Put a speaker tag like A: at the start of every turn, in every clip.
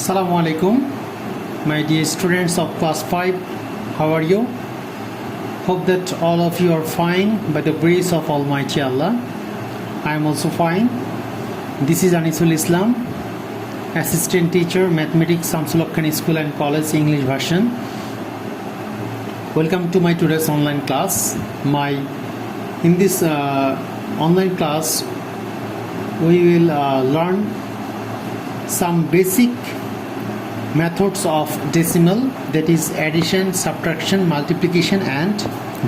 A: Assalamu alaikum, my dear students of class 5. How are you? Hope that all of you are fine by the grace of Almighty Allah. I am also fine. This is Anisul Islam, assistant teacher, mathematics, Samsul Haqqani School and College, English version. Welcome to my today's online class. In this online class, we will learn some basic methods of decimal, that is addition, subtraction, multiplication and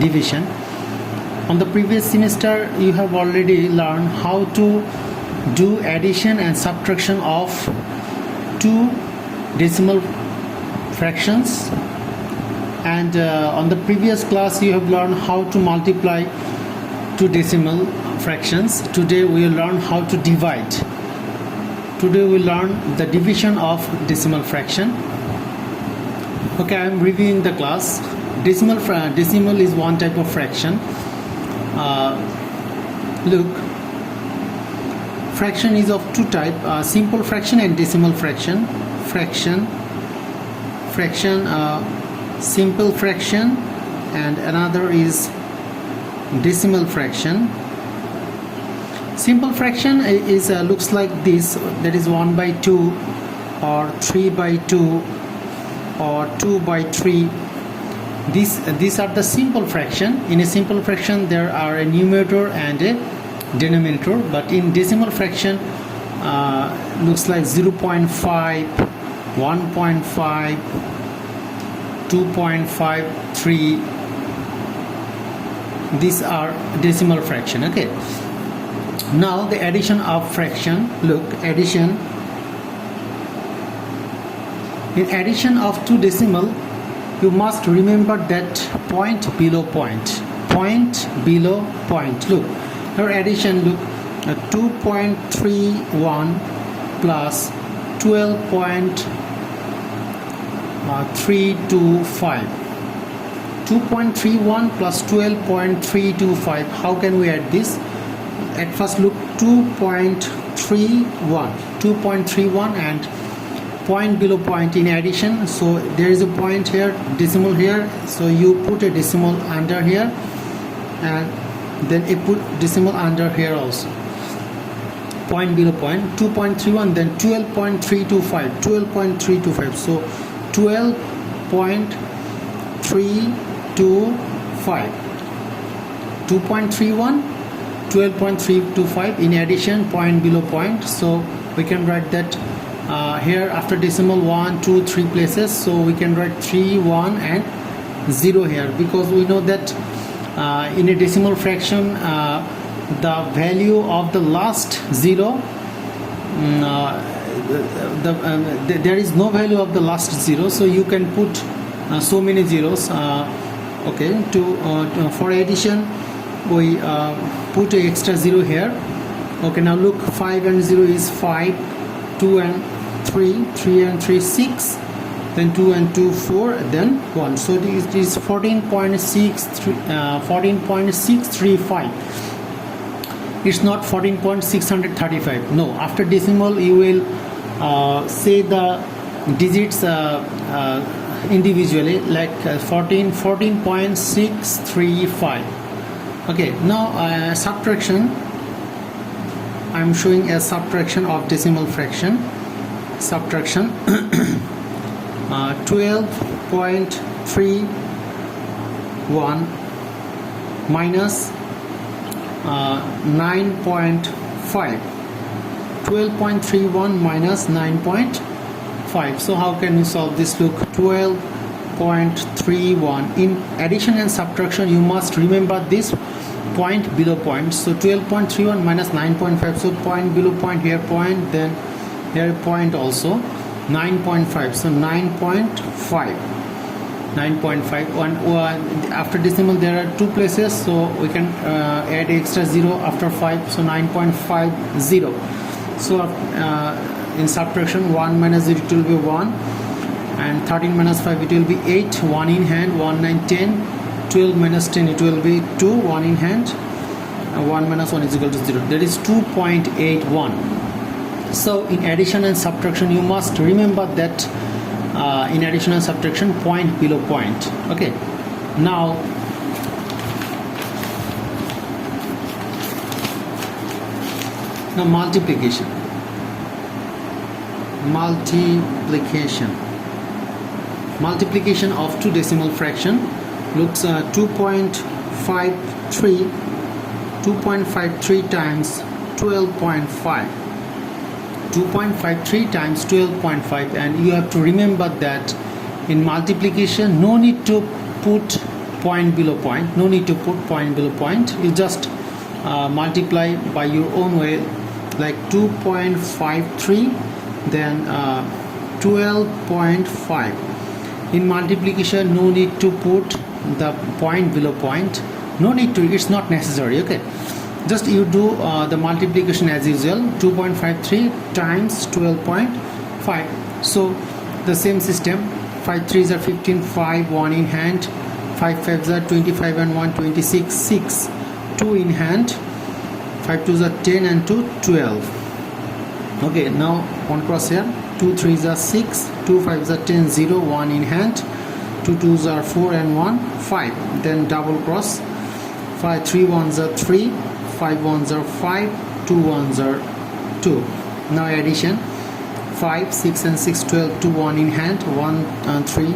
A: division. On the previous semester you have already learned how to do addition and subtraction of two decimal fractions, and on the previous class you have learned how to multiply two decimal fractions. Today we will learn how to divide. Today we learn the division of decimal fraction. Okay, I am reviewing the class. Decimal is one type of fraction. Look, fraction is of two types: simple fraction and decimal fraction. Simple fraction, and another is decimal fraction. Simple fraction is looks like this, that is 1 by 2 or 3 by 2 or 2 by 3. These are the simple fraction. In a simple fraction there are a numerator and a denominator, but in decimal fraction looks like 0.5, 1.5, 2.53. These are decimal fraction. Okay, now the addition of fraction. Look, addition. In addition of two decimal, you must remember that point below point. Look, your addition, look, 2.31 plus 12.325. 2.31 plus 12.325. How can we add this? At first look, 2.31 and point below point in addition. So there is a point here, decimal here, so you put a decimal under here and then you put decimal under here also. Point below point, 2.31, then 12.325. So 12.325. 2.31, 12.325 in addition, point below point. So we can write that here after decimal 1, 2, 3 places, so we can write 3, 1 and 0 here, because we know that in a decimal fraction the value of the last zero, there is no value of the last zero, so you can put so many zeros. Okay, for addition we put an extra 0 here. Okay, now look, 5 and 0 is 5, 2 and 3, 3 and 3 6, then 2 and 2 4, then 1. So it is 14.635. It's not 14.635. No, after decimal you will say the digits individually, like 14.635. Okay, now subtraction. I am showing a subtraction of decimal fraction. Subtraction. 12.31 minus 9.5. 12.31 minus 9.5. So how can we solve this? Look, 12.31. In addition and subtraction you must remember this point below point. So 12.31 minus 9.5. So point below point, here point, then here point also, 9.5. So 9.5. 9.5. After decimal there are two places, so we can add extra 0 after 5. So 9.50. So in subtraction, 1 minus 0, it will be 1, and 13 minus 5, it will be 8. 1 in hand, 1 9 10. 12 minus 10, it will be 2. 1 in hand, 1 minus 1 is equal to 0. That is 2.81. So in addition and subtraction, you must remember that in addition and subtraction, point below point. Okay, now multiplication of two decimal fraction looks 2.53 times 12.5. 2.53 times 12.5, and you have to remember that in multiplication no need to put point below point, you just multiply by your own way, like 2.53 then 12.5. in multiplication no need to put the point below point, it's not necessary. Okay, just you do the multiplication as usual, 2.53 times 12.5. so the same system, 5 3s are 15, 5 1 in hand, 5 5s are 25 and 1 26, 6 2 in hand, 5 2s are 10 and 2 12. Okay, now one cross here, 2 3s are 6, 2 5s are 10, 0 1 in hand, 2 2s are 4 and 1 5, then double cross, 5 3 1s are 3, 5 1s are 5, 2 1s are 2. Now addition, 5 6 and 6 12, 2 1 in hand, 1 and 3,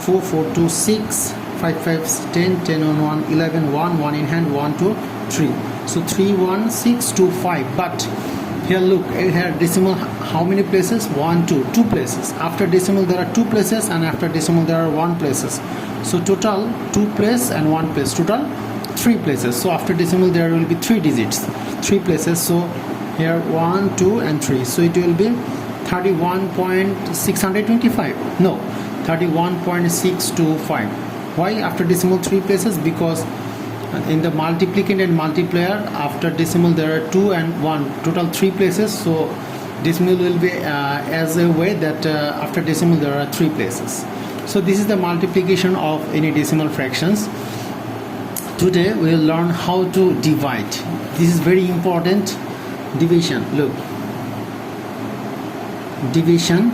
A: 4 4 2 6, 5 5 10, 10 on 1 11, 1 1 in hand, 1 2 3. So 3 1 6 2 5. But here look, here decimal how many places? 1 2 places. After decimal there are 2 places, and after decimal there are 1 places. So total 2 place and 1 place, total 3 places. So after decimal there will be 3 digits, 3 places. So here 1 2 and 3, so it will be 31.625, no, 31.625. why after decimal 3 places? Because in the multiplicand and multiplier after decimal there are 2 and 1, total 3 places. So decimal will be as a way that after decimal there are 3 places. So this is the multiplication of any decimal fractions. Today we will learn how to divide. This is very important. Division, look, division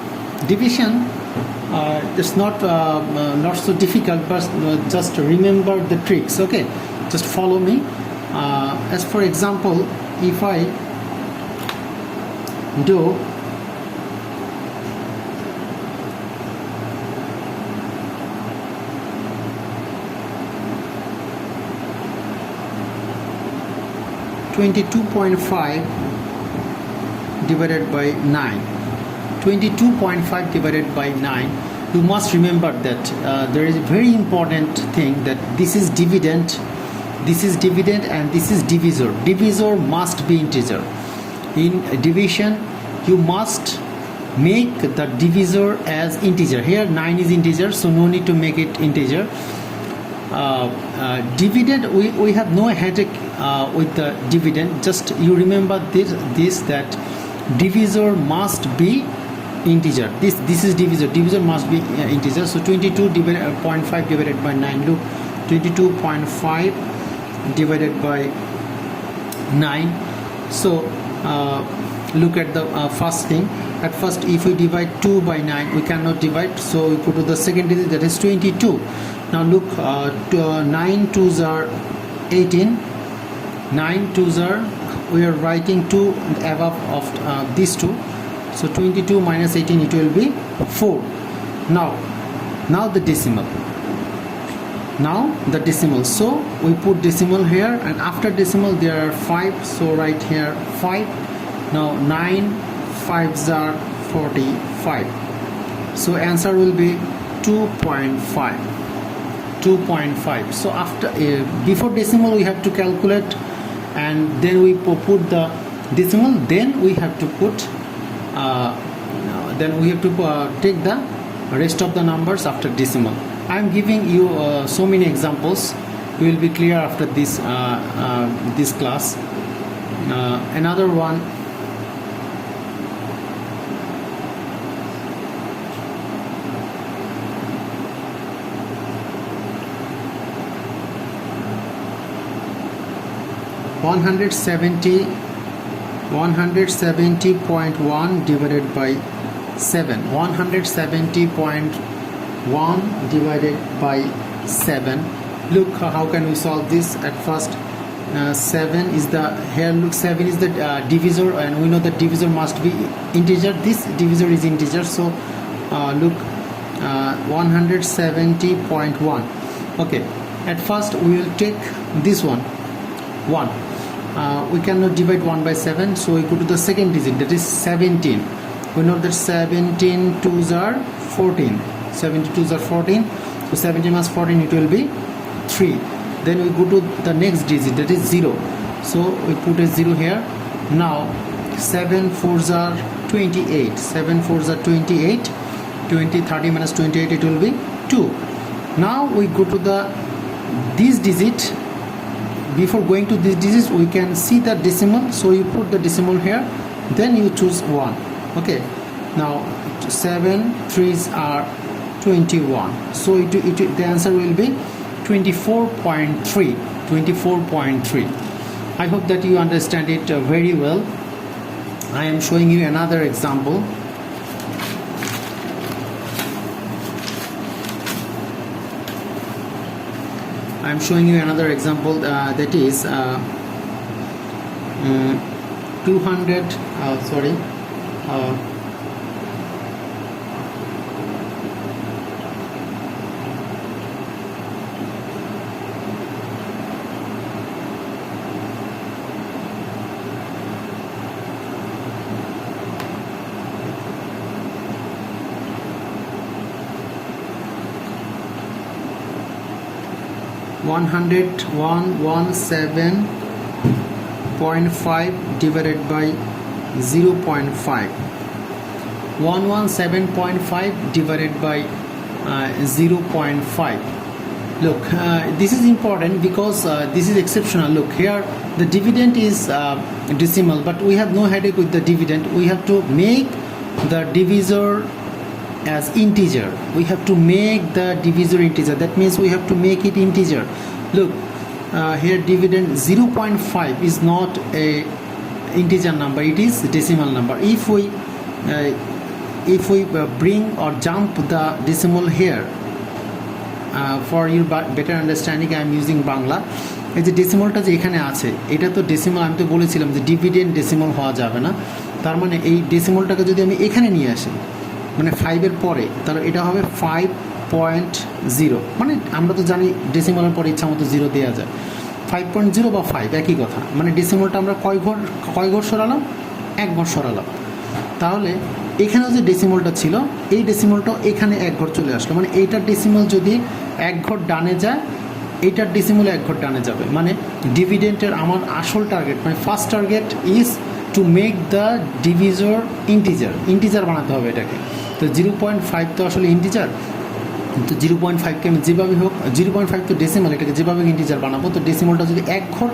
A: it's not so difficult, but just remember the tricks. Okay, just follow me. As for example, if I do 22.5 divided by 9. 22.5 divided by 9. You must remember that there is a very important thing, that this is dividend, and this is divisor. Divisor must be integer. In division, you must make the divisor as integer. Here 9 is integer, so no need to make it integer. Dividend, we have no headache with the dividend. Just you remember this that divisor must be integer. This is divisor must be integer. So 22.5 divided by 9. Look, 22.5 divided by 9. So look at the first thing. At first, if we divide 2 by 9, we cannot divide, so we go to the second digit, that is 22. Now look, 9 2s are 18, 9 2s are, we are writing 2 above of these two, so 22 minus 18, it will be 4. Now the decimal. So we put decimal here, and after decimal there are 5, so write here 5. Now 9 5s are 45, so answer will be 2.5. So after before decimal we have to calculate, and then we put the decimal, then we have to put take the rest of the numbers after decimal. I am giving you so many examples. You will be clear after this this class. Another one, $170 170.1 divided by 7. 170.1 divided by 7. Look, how can we solve this? At first, 7 is the, here look, 7 is the divisor, and we know that divisor must be integer. This divisor is integer, so look, 170.1. okay, at first we will take this one 1. We cannot divide 1 by 7, so we go to the second digit, that is 17. We know that 17 2s are 14. 17 2s are 14, so 17 plus 14, it will be 3. Then we go to the next digit, that is 0, so we put a 0 here. Now 7 4s are 28. 7 4s are 28. 20 30 minus 28, it will be 2. Now we go to this digit. Before going to this digit, we can see the decimal, so you put the decimal here, then you choose 1. okay, now 7 3s are 21, so the answer will be 24.3. 24.3. I hope that you understand it very well. I am showing you another example. I am showing you another example, that is 200 117.5 divided by 0.5. 117.5 divided by 0.5. Look, this is important because this is exceptional. Look here, the dividend is decimal, but we have no headache with the dividend. We have to make the divisor as integer. We have to make the divisor integer. That means we have to make it integer. Look, here dividend 0.5 is not a integer number, it is decimal number. If we bring or jump the decimal here, for your better understanding I am using Bangla. এই যে ডেসিমালটা যে এখানে আছে, এটা তো decimal, আমি তো বলেছিলাম যে ডিভিডেন্ড ডেসিমাল হওয়া যাবে না। তার মানে এই ডেসিমালটাকে যদি আমি এখানে নিয়ে আসি, মানে 5-এর পরে, তাহলে এটা হবে 5.0। মানে আমরা তো জানি ডেসিমালের পরে ইচ্ছা মতো 0 দেওয়া যায়। 5.0 বা 5 একই কথা। মানে ডেসিমালটা আমরা কয় ঘর সরালাম? 1 ঘর সরালাম। তাহলে এখানেও যে ডেসিমালটা ছিল, এই ডেসিমালটাও এখানে 1 ঘর চলে আসলো। মানে এইটার ডেসিমাল যদি 1 ঘর ডানে যায়, এইটার ডেসিমাল 1 ঘর ডানে যাবে। মানে ডিভিডেন্টের আমার আসল টার্গেট, মানে first target is to make the divisor integer বানাতে হবে এটাকে। তো 0.5 তো আসলে ইন্টিজার, তো 0.5কে আমি যেভাবে হোক, 0.5 তো ডেসিমাল, এটাকে যেভাবে ইন্টিজার বানাবো, তো ডেসিমালটা যদি 1 ঘর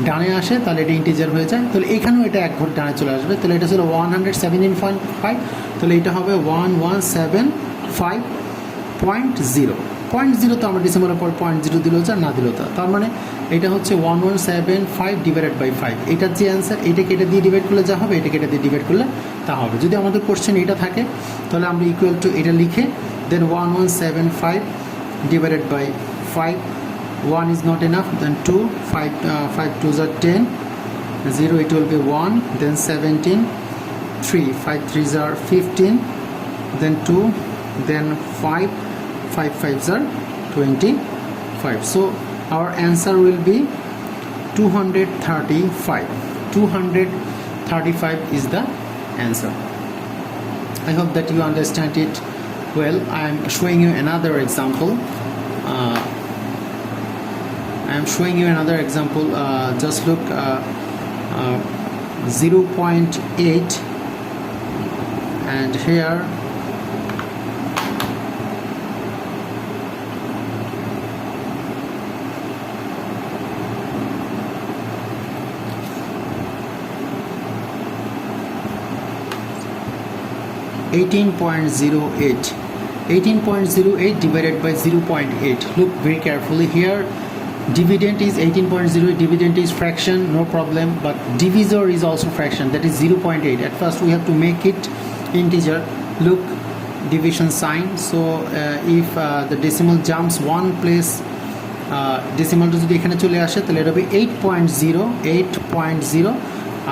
A: ডানে আসে তাহলে এটা ইন্টিজার হয়ে যায়। তাহলে এখানেও এটা 1 ঘর ডানে চলে আসবে। তাহলে এটা ছিল 117.5, তাহলে এটা হবে 117.5.0। 0.0 তো আমরা ডেসিমালের পর 0.0 দিলেও যা, না দিলেও তা। তার মানে এটা হচ্ছে 1175 ডিভাইডেড বাই 5। এটার যে অ্যান্সার, এটাকে এটা দিয়ে ডিভাইড করলে যা হবে, এটাকে এটা দিয়ে ডিভাইড করলে তা হবে। যদি আমাদের কোশ্চেন এটা থাকে, তাহলে আমরা ইকুয়াল টু এটা লিখে দেন 1175 divided by 5, 1 is not enough, then 2, 5 2s are 10, 0 it will be 1, then 17, 3 5 3s are 15, then 2, then 5 5s are 25. So our answer will be 235. 235 is the answer. I hope that you understand it well. I am showing you another example. Just look, 0.8, and here 18.08 divided by 0.8. Look very carefully here. Dividend is 18.0. Dividend is fraction, no problem, but divisor is also fraction, that is 0.8. At first we have to make it integer. Look, division sign. So if the decimal jumps one place, decimalটা যদি এখানে চলে আসে তাহলে এটা হবে 8.0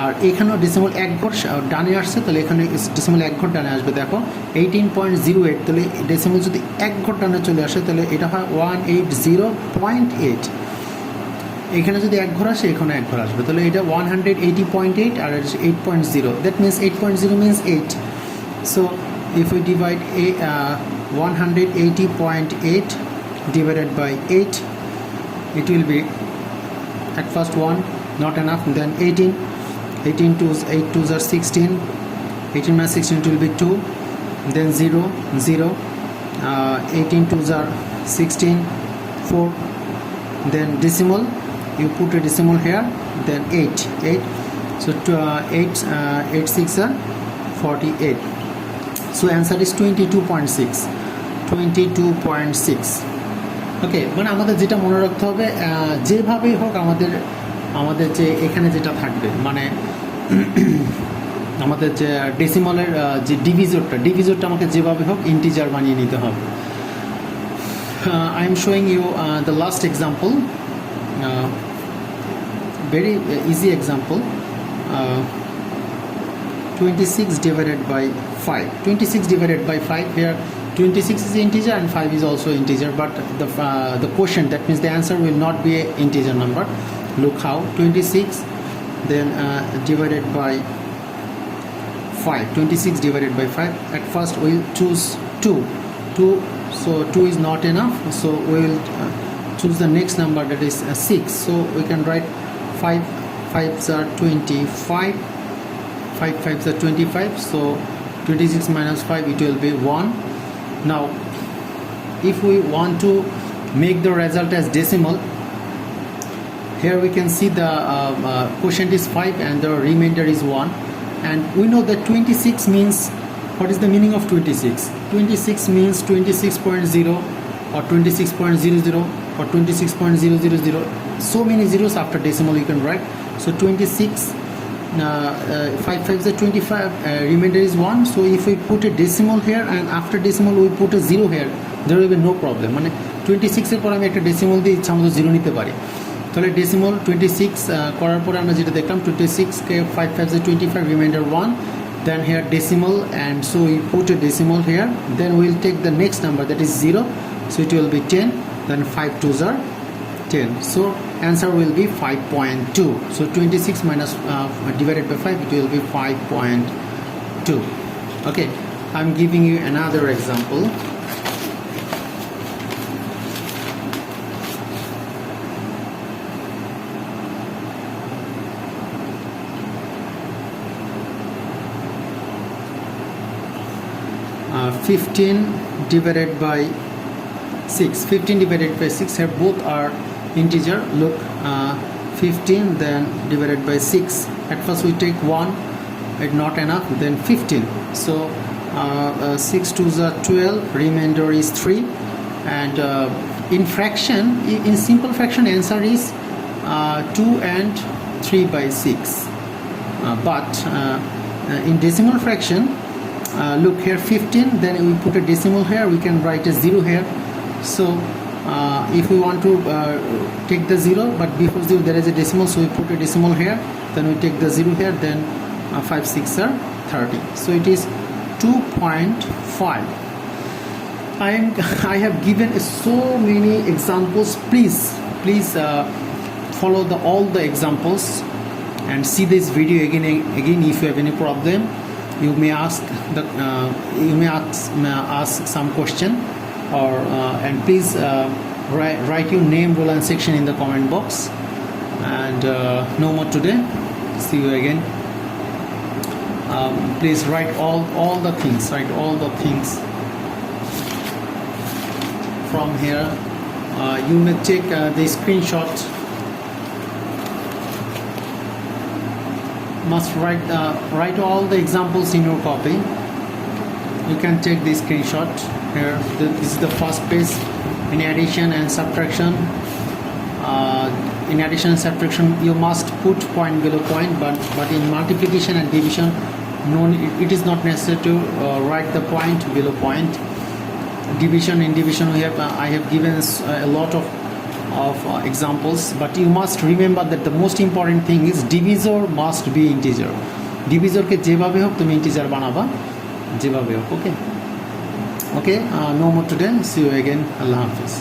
A: আর এখানেও decimal এক ঘর ডানে আসছে তাহলে এখানে decimal এক ঘর ডানে আসবে। দেখো 18.08, তাহলে decimal যদি এক ঘর ডানে চলে আসে তাহলে এটা হয় 180.8। এখানে যদি এক ঘর আসে এখানে এক ঘর আসবে, তাহলে এটা 180.8 আর 8.0, that means 8.0 means 8. So if we divide 180.8 divided by 8, it will be at first 1, not enough, then 18 2s, 8 2s are 16, 18 minus 16 it will be 2, then 0 18 2s are 16, 4, then decimal, you put a decimal here, then 8, so 8 6 are 48. So answer is 22.6. ওকে, মানে আমাদের যেটা মনে রাখতে হবে, যেভাবেই হোক আমাদের যে এখানে যেটা থাকবে, মানে আমাদের যে ডেসিমালের যে ডিভিজরটা আমাকে যেভাবে হোক ইন্টিজার বানিয়ে নিতে হবে। I am showing you the last example, very easy example. 26 divided by 5. 26 divided by 5, here 26 is integer and 5 is also integer, but the quotient, that means the answer will not be an integer number. Look how 26 then divided by 5. 26 divided by 5. At first we'll choose 2, so 2 is not enough, so we'll choose the next number, that is 6. So we can write 5 5s are 25, 5 5s are 25, so 26 minus 5, it will be 1. Now if we want to make the result as decimal, here we can see the quotient is 5 and the remainder is 1, and we know that 26 means, what is the meaning of 26? 26 means 26.0 or 26.00 or 26.000, so many zeros after decimal you can write. So 26, 5 5 is 25, remainder is 1. So if we put a decimal here and after decimal we put a 0 here, there will be no problem. মানে 26 এর পর আমি একটা decimal দিয়ে ইচ্ছা মতো 0 নিতে পারি। তাহলে ডেসিমাল 26 করার পরে আমরা যেটা দেখলাম, 26 কে 5 5 is 25, remainder 1, then here decimal, and so we put a decimal here, then we'll take the next number, that is 0, so it will be 10, then 5 2s are 10, so answer will be 5.2. So 26 minus divided by 5, it will be 5.2. Okay, I'm giving you another example. Uh, 15 divided by 6. 15 divided by 6, here both are integer. Look, 15 then divided by 6. At first we take 1, it's not enough, then 15. So 6 2s are 12, remainder is 3, and in fraction, in simple fraction, answer is 2 and 3 by 6. But in decimal fraction, look here 15, then we put a decimal here, we can write a 0 here. So if we want to take the 0, but before 0 there is a decimal, so we put a decimal here, then we take the 0 here, then 5 6 are 30, so it is 2.5. I have given so many examples. Please follow all the examples and see this video again. If you have any problem, you may ask some question, or and please write your name, role and section in the comment box. And no more today, see you again. Please write all the things from here. You may take the screenshot, must write all the examples in your copy. You can take the screenshot here. This is the first page in addition and subtraction. in addition and subtraction you must put point below point, but in multiplication and division it is not necessary to write the point below point. Division, in division we have I have given a lot of examples, but you must remember that the most important thing is divisor must be integer. Divisor ke যেভাবে হোক তুমি integer বানাবা, যেভাবে হোক. Okay, no more today. See you again. Allah Hafiz.